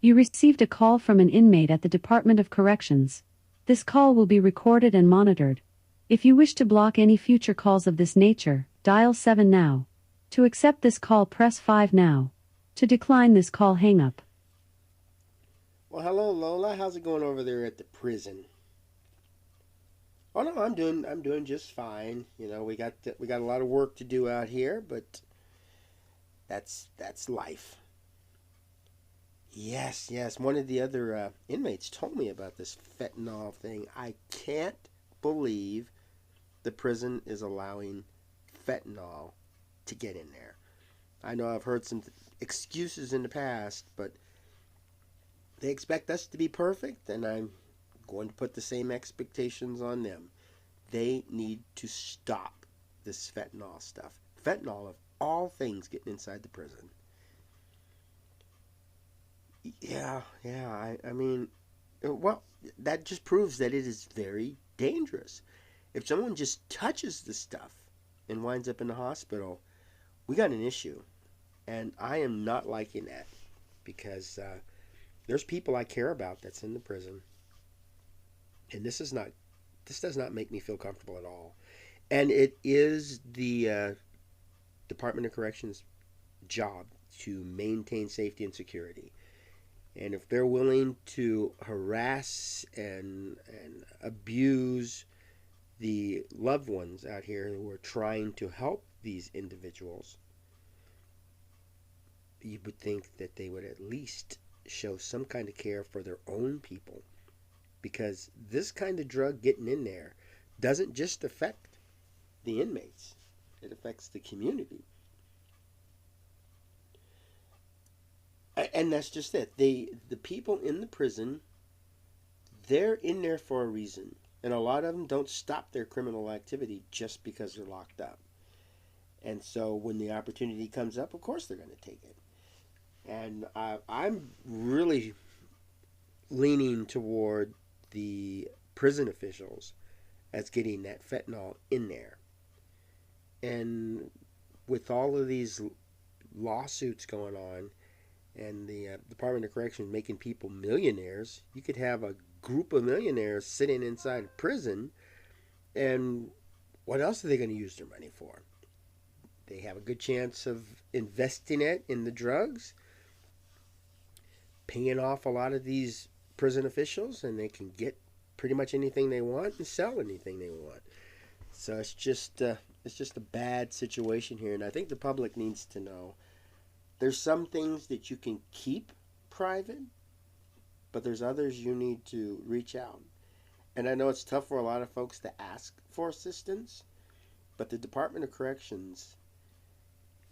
You received a call from an inmate at the Department of Corrections. This call will be recorded and monitored. If you wish to block any future calls of this nature, dial 7 now. To accept this call, press 5 now. To decline this call, hang up. Well, hello, Lola. How's it going over there at the prison? Oh no, I'm doing just fine. You know, we got a lot of work to do out here, but that's life. Yes, yes. One of the other inmates told me about this fentanyl thing. I can't believe the prison is allowing fentanyl to get in there. I know I've heard some excuses in the past, but they expect us to be perfect, and I'm going to put the same expectations on them. They need to stop this fentanyl stuff. Fentanyl, of all things, getting inside the prison. Yeah, yeah. I mean, well, that just proves that it is very dangerous. If someone just touches the stuff and winds up in the hospital, we got an issue. And I am not liking that because there's people I care about that's in the prison, and this does not make me feel comfortable at all. And it is the Department of Corrections job to maintain safety and security. And if they're willing to harass and abuse the loved ones out here who are trying to help these individuals, you would think that they would at least show some kind of care for their own people, because this kind of drug getting in there doesn't just affect the inmates, it affects the community. And that's just it. The people in the prison, they're in there for a reason. And a lot of them don't stop their criminal activity just because they're locked up. And so when the opportunity comes up, of course they're going to take it. And I'm really leaning toward the prison officials as getting that fentanyl in there. And with all of these lawsuits going on, and the Department of Corrections making people millionaires, you could have a group of millionaires sitting inside a prison, and what else are they going to use their money for? They have a good chance of investing it in the drugs, paying off a lot of these prison officials, and they can get pretty much anything they want and sell anything they want. So it's just a bad situation here, and I think the public needs to know there's some things that you can keep private, but there's others you need to reach out. And I know it's tough for a lot of folks to ask for assistance, but the Department of Corrections,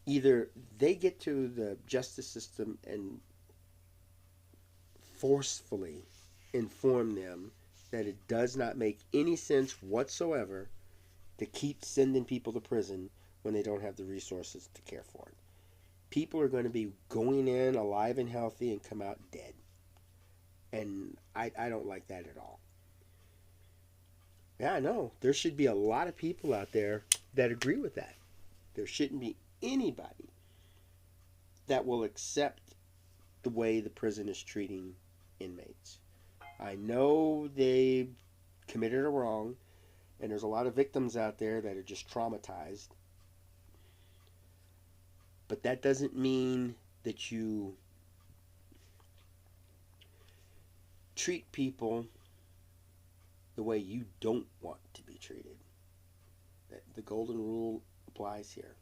either they get to the justice system and forcefully inform them that it does not make any sense whatsoever to keep sending people to prison when they don't have the resources to care for it. People are going to be going in alive and healthy and come out dead. And I don't like that at all. Yeah, I know. There should be a lot of people out there that agree with that. There shouldn't be anybody that will accept the way the prison is treating inmates. I know they committed a wrong, and there's a lot of victims out there that are just traumatized. But that doesn't mean that you treat people the way you don't want to be treated. The golden rule applies here.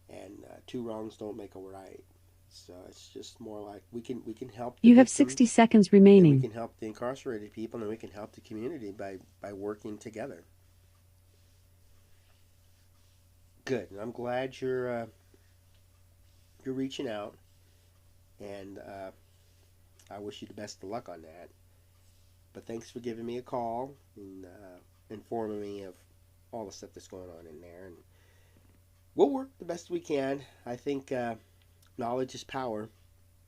And two wrongs don't make a right. So it's just more like we can help the You have 60 victims, seconds and we remaining. can help the incarcerated people, and we can help the community by working together. Good. And I'm glad you're reaching out, and I wish you the best of luck on that. But thanks for giving me a call and informing me of all the stuff that's going on in there. And we'll work the best we can. I think knowledge is power,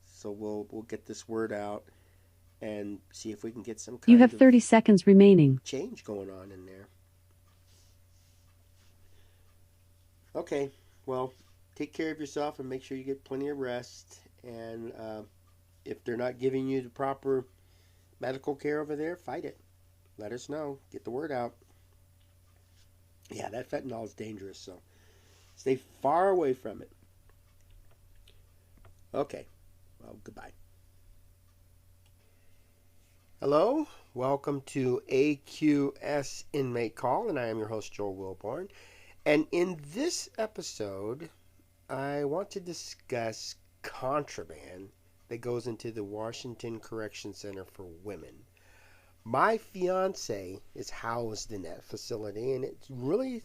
so we'll get this word out and see if we can get some You have kind of 30 seconds remaining. change going on in there. Okay, well, take care of yourself and make sure you get plenty of rest. And If they're not giving you the proper medical care over there, fight it. Let us know. Get the word out. Yeah, that fentanyl is dangerous, so stay far away from it. Okay, well, goodbye. Hello, welcome to AQS Inmate Call, and I am your host, Joel Wilborn. And in this episode, I want to discuss contraband that goes into the Washington Correction Center for Women. My fiance is housed in that facility, and it really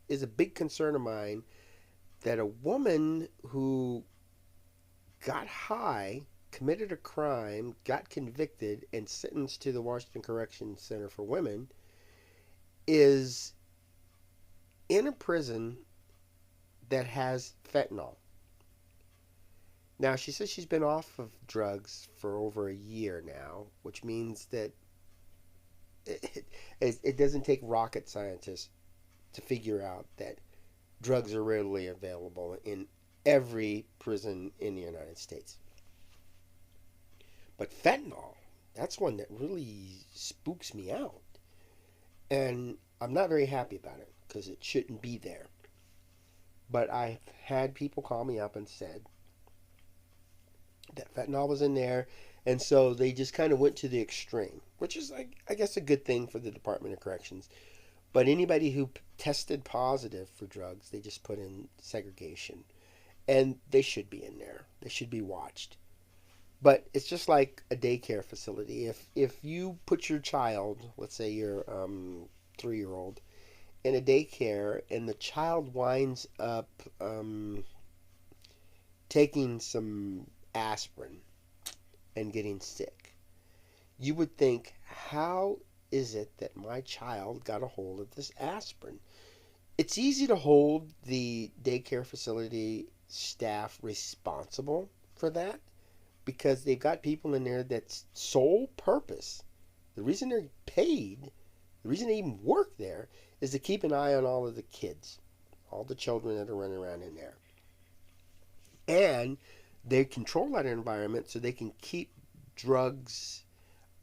is a big concern of mine that a woman who got high, committed a crime, got convicted, and sentenced to the Washington Correction Center for Women is in a prison that has fentanyl. Now, she says she's been off of drugs for over a year now, which means that it doesn't take rocket scientists to figure out that drugs are readily available in every prison in the United States. But fentanyl, that's one that really spooks me out. And I'm not very happy about it because it shouldn't be there. But I've had people call me up and said that fentanyl was in there, and so they just kind of went to the extreme, which is, I guess, a good thing for the Department of Corrections. But anybody who tested positive for drugs, they just put in segregation. And they should be in there. They should be watched. But it's just like a daycare facility. If you put your child, let's say your 3-year-old, in a daycare, and the child winds up taking some aspirin and getting sick, you would think, how is it that my child got a hold of this aspirin? It's easy to hold the daycare facility staff responsible for that because they've got people in there that's sole purpose. The reason they're paid, the reason they even work there, is to keep an eye on all of the kids, all the children that are running around in there. And they control that environment so they can keep drugs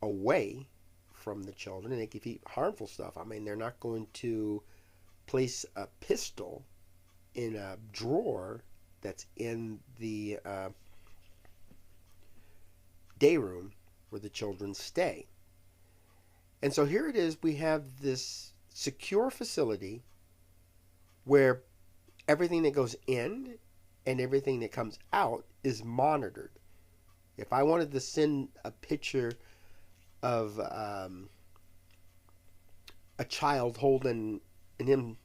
away from the children, and they can keep harmful stuff. I mean, they're not going to place a pistol in a drawer that's in the day room where the children stay. And so here it is, we have this secure facility where everything that goes in and everything that comes out is monitored. If I wanted to send a picture of a child holding an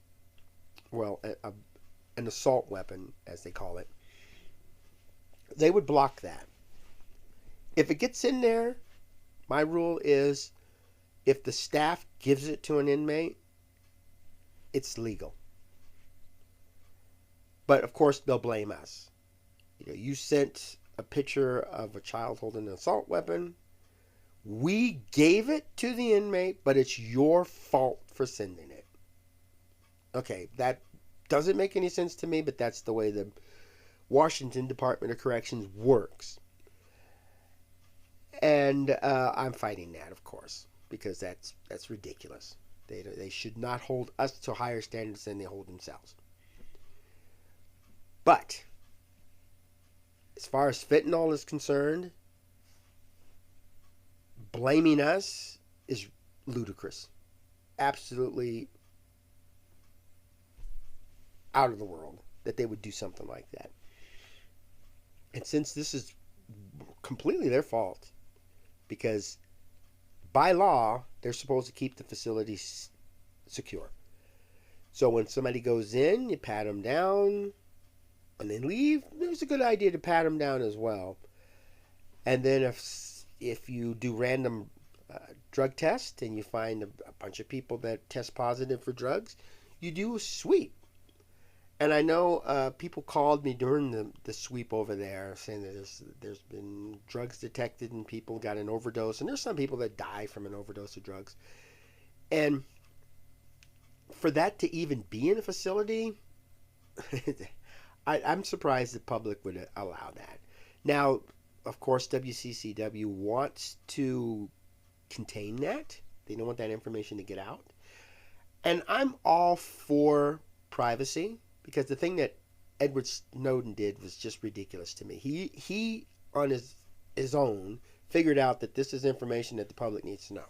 assault weapon, as they call it, they would block that. If it gets in there, my rule is if the staff gives it to an inmate, it's legal. But of course, they'll blame us. You sent a picture of a child holding an assault weapon. We gave it to the inmate, but it's your fault for sending it. Okay, that doesn't make any sense to me, but that's the way the Washington Department of Corrections works. And I'm fighting that, of course, because that's ridiculous. They should not hold us to higher standards than they hold themselves. But as far as fentanyl is concerned, blaming us is ludicrous. Absolutely out of the world that they would do something like that. And since this is completely their fault, because by law, they're supposed to keep the facilities secure. So when somebody goes in, you pat them down. When they leave, it was a good idea to pat them down as well. And then if you do random drug tests and you find a bunch of people that test positive for drugs, you do a sweep. And I know people called me during the sweep over there saying that there's been drugs detected and people got an overdose. And there's some people that die from an overdose of drugs. And for that to even be in a facility, I'm surprised the public would allow that. Now, of course, WCCW wants to contain that. They don't want that information to get out. And I'm all for privacy, because the thing that Edward Snowden did was just ridiculous to me. He on his own figured out that this is information that the public needs to know.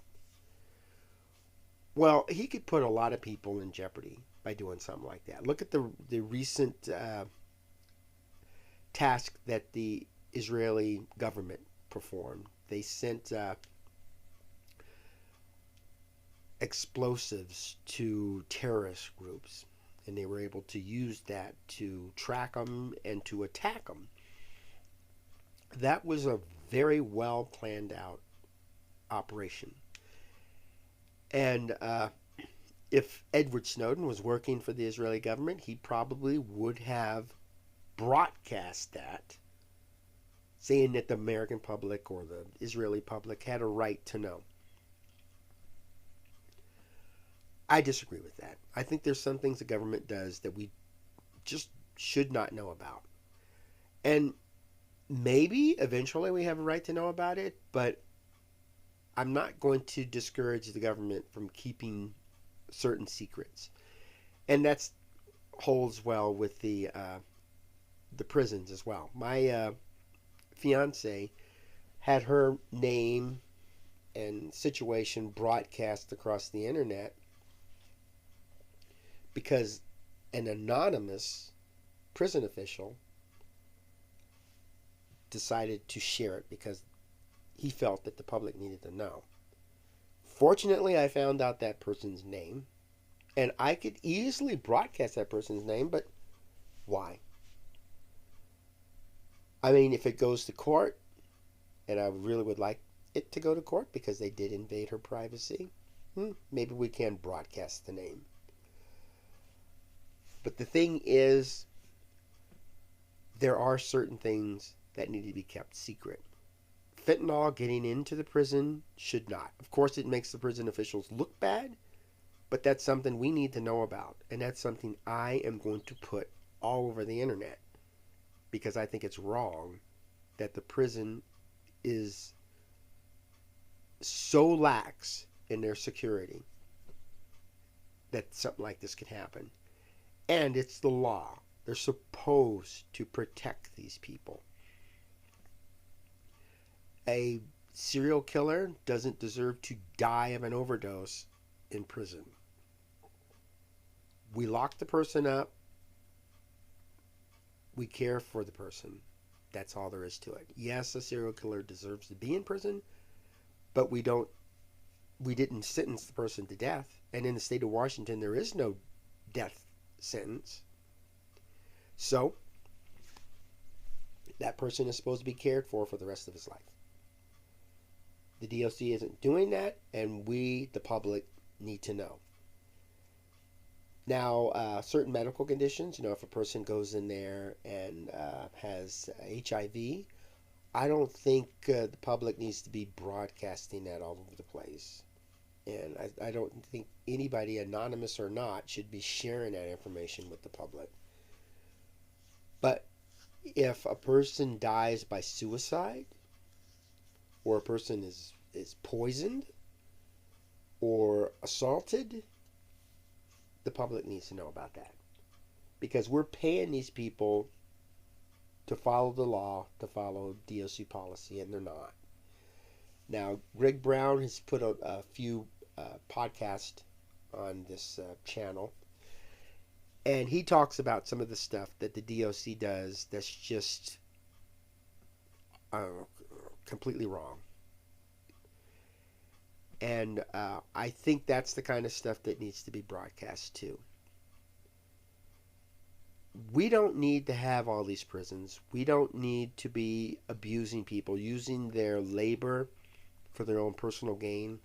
Well, he could put a lot of people in jeopardy by doing something like that. Look at the recent task that the Israeli government performed. They sent explosives to terrorist groups, and they were able to use that to track them and to attack them. That was a very well planned out operation. And if Edward Snowden was working for the Israeli government, he probably would have broadcast that, saying that the American public or the Israeli public had a right to know. I disagree with that. I think there's some things the government does that we just should not know about. And maybe eventually we have a right to know about it, but I'm not going to discourage the government from keeping certain secrets. And that holds well with the prisons as well. My fiance had her name and situation broadcast across the internet because an anonymous prison official decided to share it because he felt that the public needed to know. Fortunately, I found out that person's name, and I could easily broadcast that person's name, but why? I mean, if it goes to court, and I really would like it to go to court because they did invade her privacy, maybe we can broadcast the name. But the thing is, there are certain things that need to be kept secret. Fentanyl getting into the prison should not. Of course, it makes the prison officials look bad, but that's something we need to know about. And that's something I am going to put all over the internet, because I think it's wrong that the prison is so lax in their security that something like this could happen. And it's the law. They're supposed to protect these people. A serial killer doesn't deserve to die of an overdose in prison. We lock the person up. We care for the person. That's all there is to it. Yes, a serial killer deserves to be in prison, but we didn't sentence the person to death. And in the state of Washington, there is no death sentence. So, that person is supposed to be cared for the rest of his life. The DOC isn't doing that, and we, the public, need to know. Now, certain medical conditions, if a person goes in there and has HIV, I don't think the public needs to be broadcasting that all over the place. And I don't think anybody, anonymous or not, should be sharing that information with the public. But if a person dies by suicide, or a person is poisoned or assaulted, the public needs to know about that. Because we're paying these people to follow the law, to follow DOC policy, and they're not. Now, Greg Brown has put a few podcasts on this channel, and he talks about some of the stuff that the DOC does that's just completely wrong. And I think that's the kind of stuff that needs to be broadcast too. We don't need to have all these prisons. We don't need to be abusing people, using their labor for their own personal gain,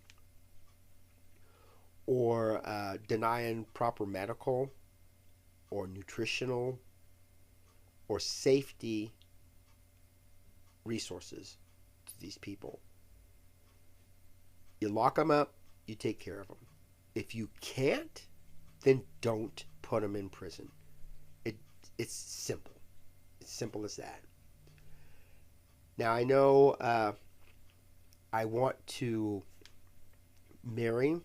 or denying proper medical or nutritional or safety resources to these people. You lock them up, you take care of them. If you can't, then don't put them in prison. It's simple. It's simple as that. Now I know I want to marry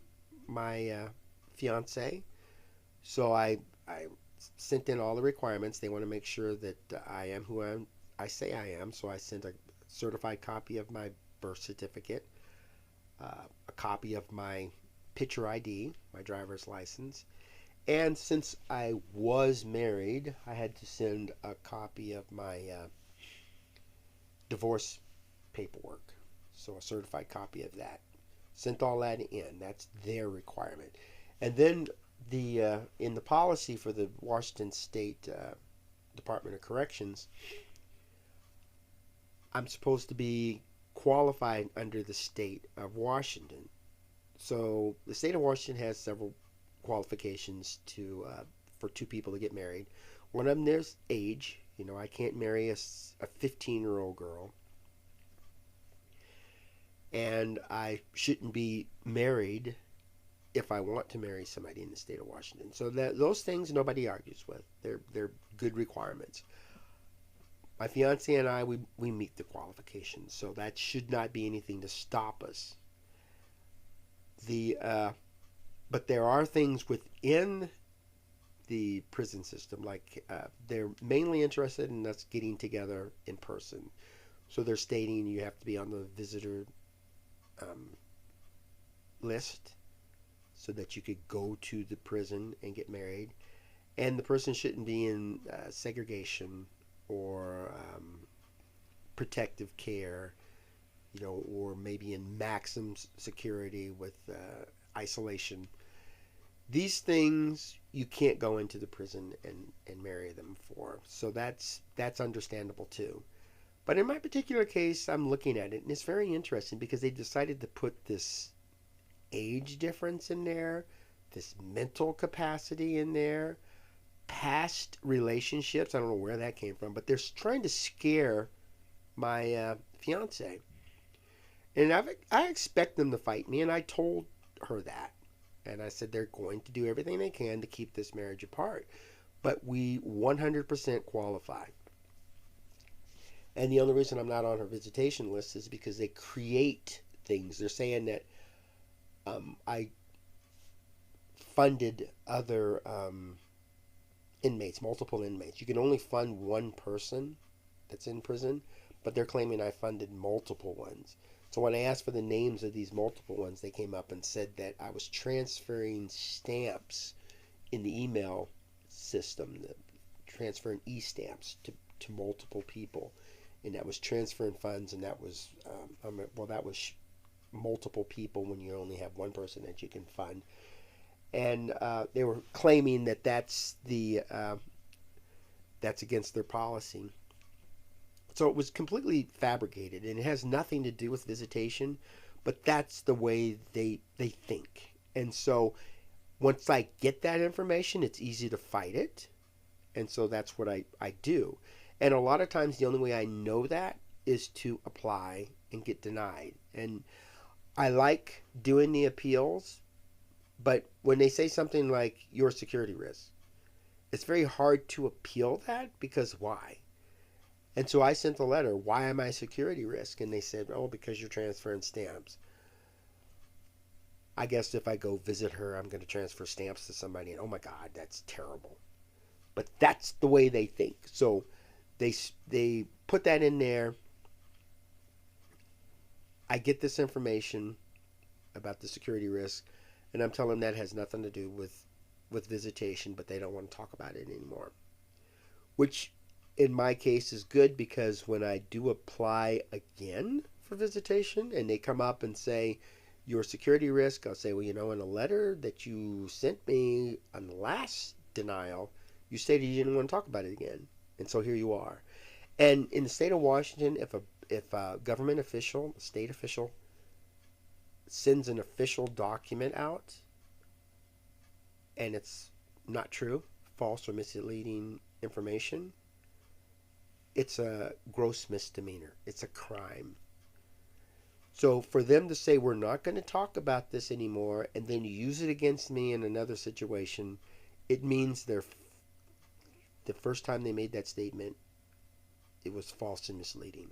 my fiance, so I sent in all the requirements. They want to make sure that I am who I say I am. So I sent a certified copy of my birth certificate, a copy of my picture ID, my driver's license, and since I was married, I had to send a copy of my divorce paperwork. So a certified copy of that. Sent all that in. That's their requirement. And then the in the policy for the Washington State Department of Corrections, I'm supposed to be qualified under the state of Washington. So the state of Washington has several qualifications to for two people to get married. One of them is age. You know, I can't marry a 15-year-old girl, and I shouldn't be married if I want to marry somebody in the state of Washington. So that those things nobody argues with. They're good requirements. My fiance and I we meet the qualifications, so that should not be anything to stop us. The but there are things within the prison system, like they're mainly interested in us getting together in person. So they're stating you have to be on the visitor um, list so that you could go to the prison and get married. And the person shouldn't be in segregation or protective care, you know, or maybe in maximum security with isolation. These things you can't go into the prison and marry them for. So that's understandable too. But in my particular case, I'm looking at it and it's very interesting because they decided to put this age difference in there, this mental capacity in there, past relationships. I don't know where that came from, but they're trying to scare my fiance. And I expect them to fight me, and I told her that. And I said they're going to do everything they can to keep this marriage apart. But we 100% qualify. And the only reason I'm not on her visitation list is because they create things. They're saying that I funded other inmates, multiple inmates. You can only fund one person that's in prison, but they're claiming I funded multiple ones. So when I asked for the names of these multiple ones, they came up and said that I was transferring stamps in the email system, transferring e-stamps to multiple people, and that was transferring funds, and that was that was multiple people when you only have one person that you can fund. And they were claiming that that's against their policy. So it was completely fabricated, and it has nothing to do with visitation, but that's the way they think. And so once I get that information, it's easy to fight it. And so that's what I do. And a lot of times the only way I know that is to apply and get denied. And I like doing the appeals, but when they say something like you're a security risk, it's very hard to appeal that because why? And so I sent a letter, why am I a security risk? And they said, oh, because you're transferring stamps. I guess if I go visit her, I'm going to transfer stamps to somebody, and oh my God, that's terrible. But that's the way they think. So they put that in there. I get this information about the security risk, and I'm telling them that has nothing to do with visitation, but they don't want to talk about it anymore. Which in my case is good because when I do apply again for visitation and they come up and say your security risk, I'll say, well, you know, in a letter that you sent me on the last denial, you stated you didn't want to talk about it again. And so here you are. And in the state of Washington, if a government official, a state official, sends an official document out and it's not true, false or misleading information, it's a gross misdemeanor. It's a crime. So for them to say we're not going to talk about this anymore and then use it against me in another situation, it means the first time they made that statement, it was false and misleading.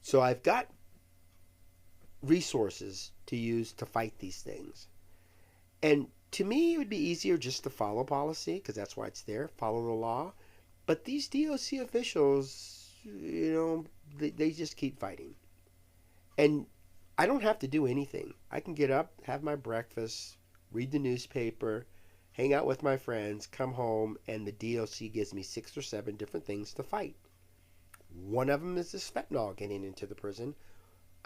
So I've got resources to use to fight these things. And to me, it would be easier just to follow policy because that's why it's there, follow the law. But these DOC officials, they just keep fighting. And I don't have to do anything. I can get up, have my breakfast, read the newspaper, hang out with my friends, come home, and the DOC gives me 6 or 7 different things to fight. One of them is this fentanyl getting into the prison.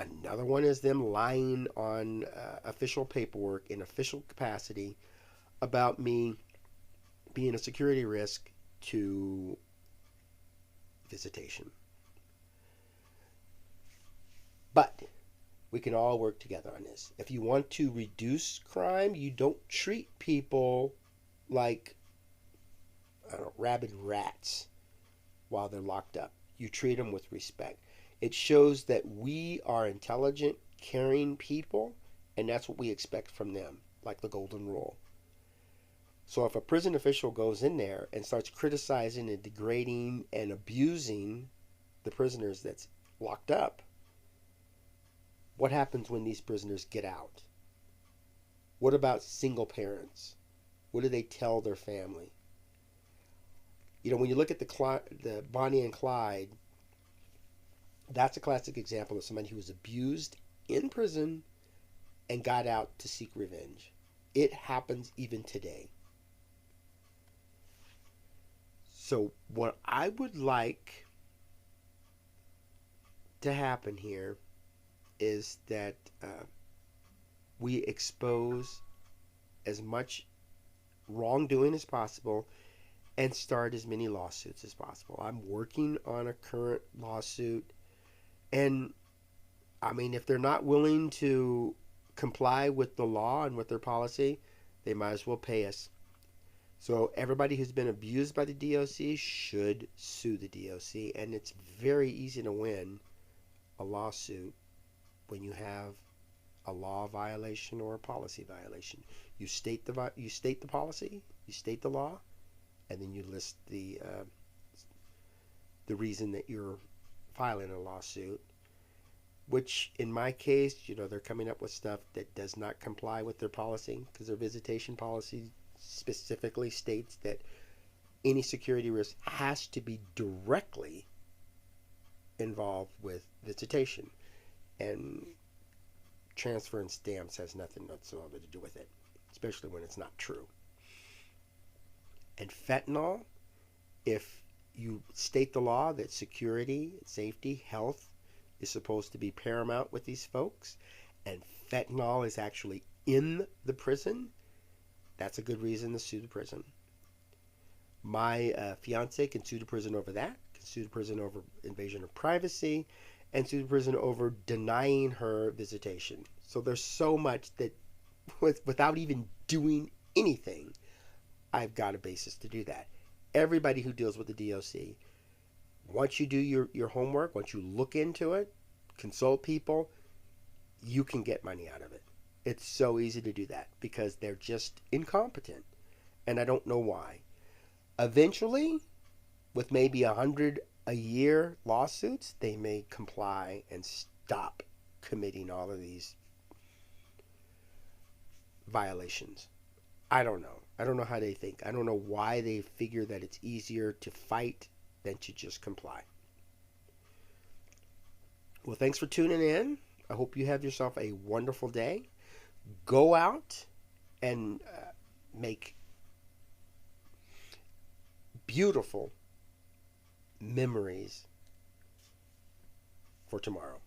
Another one is them lying on official paperwork in official capacity about me being a security risk to visitation. But we can all work together on this. If you want to reduce crime, you don't treat people like rabid rats while they're locked up. You treat them with respect. It shows that we are intelligent, caring people, and that's what we expect from them, like the golden rule. So if a prison official goes in there and starts criticizing and degrading and abusing the prisoners that's locked up, what happens when these prisoners get out? What about single parents? What do they tell their family? When you look at the Bonnie and Clyde, that's a classic example of somebody who was abused in prison and got out to seek revenge. It happens even today. So what I would like to happen here is that we expose as much wrongdoing as possible and start as many lawsuits as possible. I'm working on a current lawsuit, and if they're not willing to comply with the law and with their policy, they might as well pay us. So everybody who's been abused by the DOC should sue the DOC, and it's very easy to win a lawsuit when you have a law violation or a policy violation. You state the policy, you state the law, and then you list the reason that you're filing a lawsuit. Which, in my case, they're coming up with stuff that does not comply with their policy, because their visitation policy specifically states that any security risk has to be directly involved with visitation, and transfer and stamps has nothing whatsoever to do with it, especially when it's not true. And fentanyl, if you state the law that security, safety, health is supposed to be paramount with these folks, and fentanyl is actually in the prison, that's a good reason to sue the prison. My fiance can sue the prison over that, can sue the prison over invasion of privacy, and sue the prison over denying her visitation. So there's so much that without even doing anything, I've got a basis to do that. Everybody who deals with the DOC, once you do your homework, once you look into it, consult people, you can get money out of it. It's so easy to do that because they're just incompetent. And I don't know why. Eventually, with maybe 100 a year lawsuits, they may comply and stop committing all of these violations. I don't know. I don't know how they think. I don't know why they figure that it's easier to fight than to just comply. Well, thanks for tuning in. I hope you have yourself a wonderful day. Go out and make beautiful memories for tomorrow.